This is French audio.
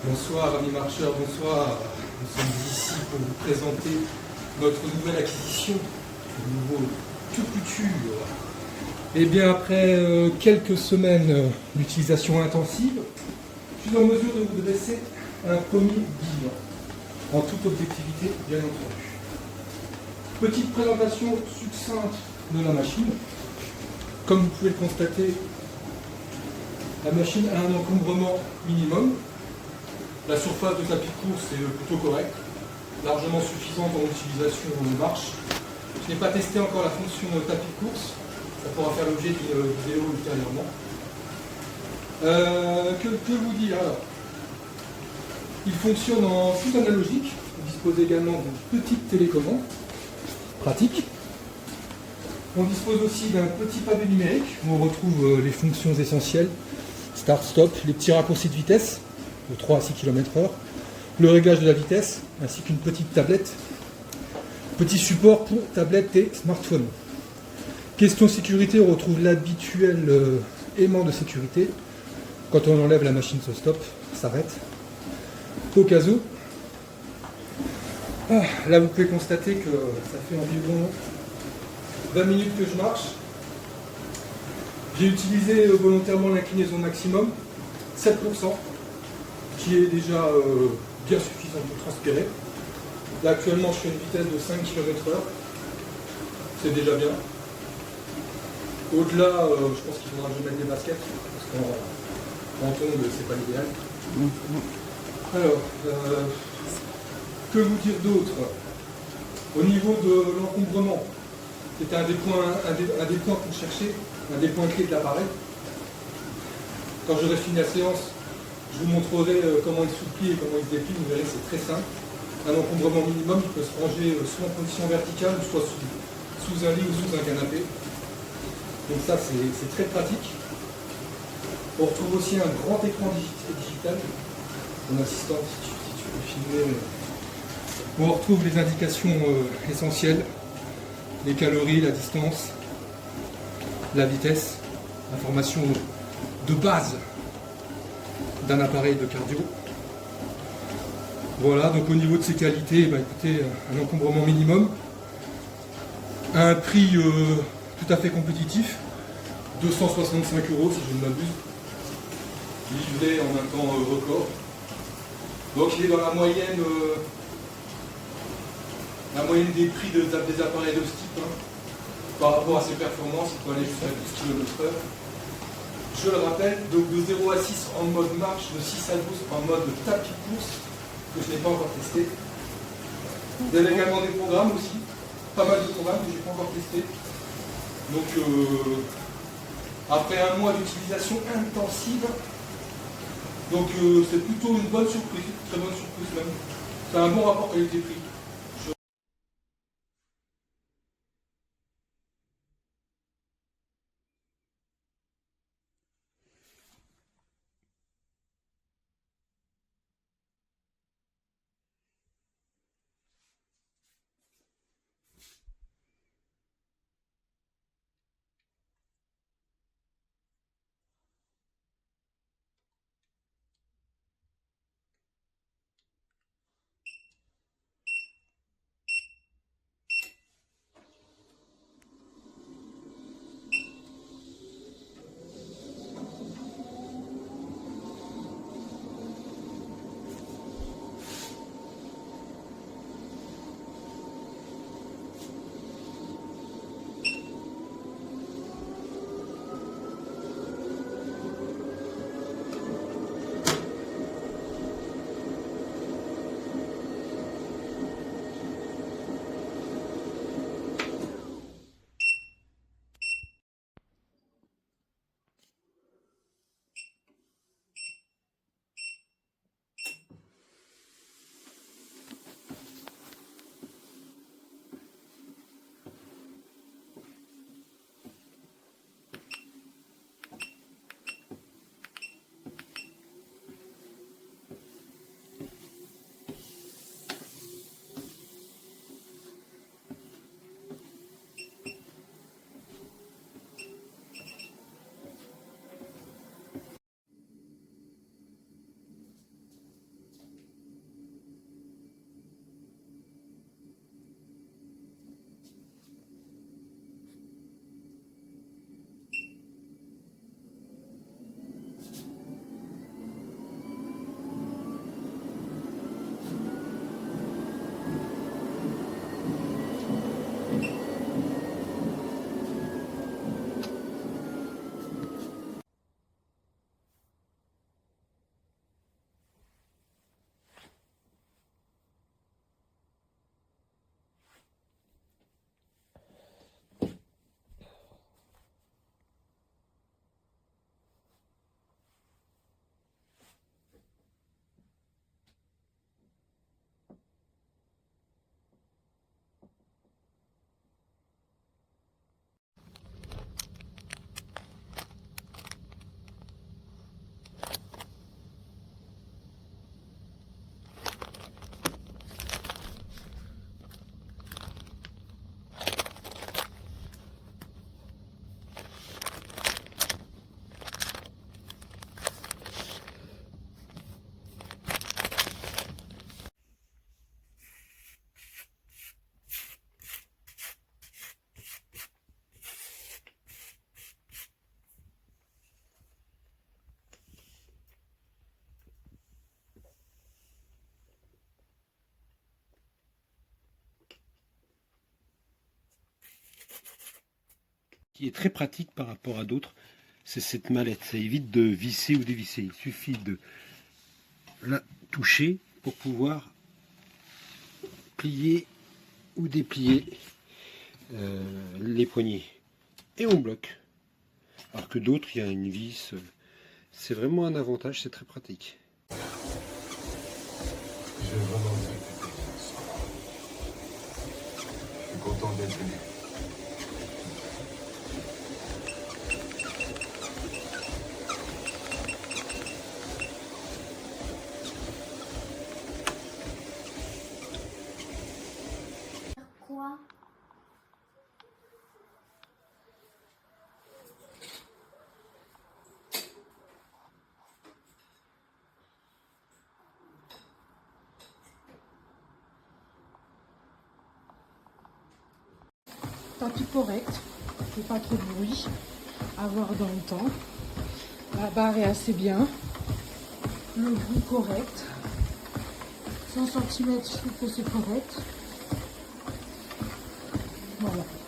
Bonsoir amis marcheurs, bonsoir. Nous sommes ici pour vous présenter notre nouvelle acquisition, le nouveau Tucuture. Et bien après quelques semaines d'utilisation intensive, je suis en mesure de vous dresser un premier bilan, en toute objectivité bien entendu. Petite présentation succincte de la machine. Comme vous pouvez le constater, la machine a un encombrement minimum. La surface de tapis de course est plutôt correcte, largement suffisante en utilisation marche. Je n'ai pas testé encore la fonction tapis de course, ça pourra faire l'objet d'une vidéo ultérieurement. Que vous dire alors? Il fonctionne en tout analogique, on dispose également d'une petite télécommande, pratique. On dispose aussi d'un petit pavé numérique où on retrouve les fonctions essentielles, start-stop, les petits raccourcis de vitesse, de 3 à 6 km/h, le réglage de la vitesse, ainsi qu'une petite tablette, petit support pour tablette et smartphone. Question sécurité, on retrouve l'habituel aimant de sécurité. Quand on enlève, la machine se stoppe, s'arrête. Au cas où. Là, vous pouvez constater que ça fait environ 20 minutes que je marche. J'ai utilisé volontairement l'inclinaison maximum, 7%. Qui est déjà bien suffisant pour transpirer. Là actuellement je suis à une vitesse de 5 km/h, c'est déjà bien. Au-delà, je pense qu'il faudra que je mette des baskets, parce qu'en tombe c'est pas l'idéal. Alors, que vous dire d'autre? Au niveau de l'encombrement, c'était un des points pour chercher, un des points clés de l'appareil. Quand j'aurai fini la séance, je vous montrerai comment il s'ouplie et comment il se déplie. Vous verrez, c'est très simple. Un encombrement minimum, il peut se ranger soit en position verticale, soit sous un lit ou sous un canapé. Donc ça, c'est très pratique. On retrouve aussi un grand écran digital. Mon assistante, si tu peux filmer. On retrouve les indications essentielles, les calories, la distance, la vitesse, l'information de base d'un appareil de cardio. Voilà, donc au niveau de ses qualités, écoutez, un encombrement minimum, à un prix tout à fait compétitif, 265 € si je ne m'abuse, livré en un temps record. Donc il est dans la moyenne des prix des appareils de ce type, par rapport à ses performances, il peut aller jusqu'à 12 km/h. Je le rappelle, donc de 0 à 6 en mode marche, de 6 à 12 en mode tapis de course, que je n'ai pas encore testé. Vous avez également des programmes aussi, pas mal de programmes que je n'ai pas encore testé. Donc après un mois d'utilisation intensive, donc c'est plutôt une bonne surprise, très bonne surprise même. C'est un bon rapport qualité-prix. qui est très pratique par rapport à d'autres, c'est cette mallette. Ça évite de visser ou dévisser. Il suffit de la toucher pour pouvoir plier ou déplier les poignées. Et on bloque. Alors que d'autres, il y a une vis. C'est vraiment un avantage, c'est très pratique. J'ai vraiment bien fait confiance. Je suis content d'être venu. Quoi? Tapis correct, fait pas trop de bruit, à voir dans le temps. La barre est assez bien, le bruit correct, 100 cm je trouve que c'est correct. Voilà.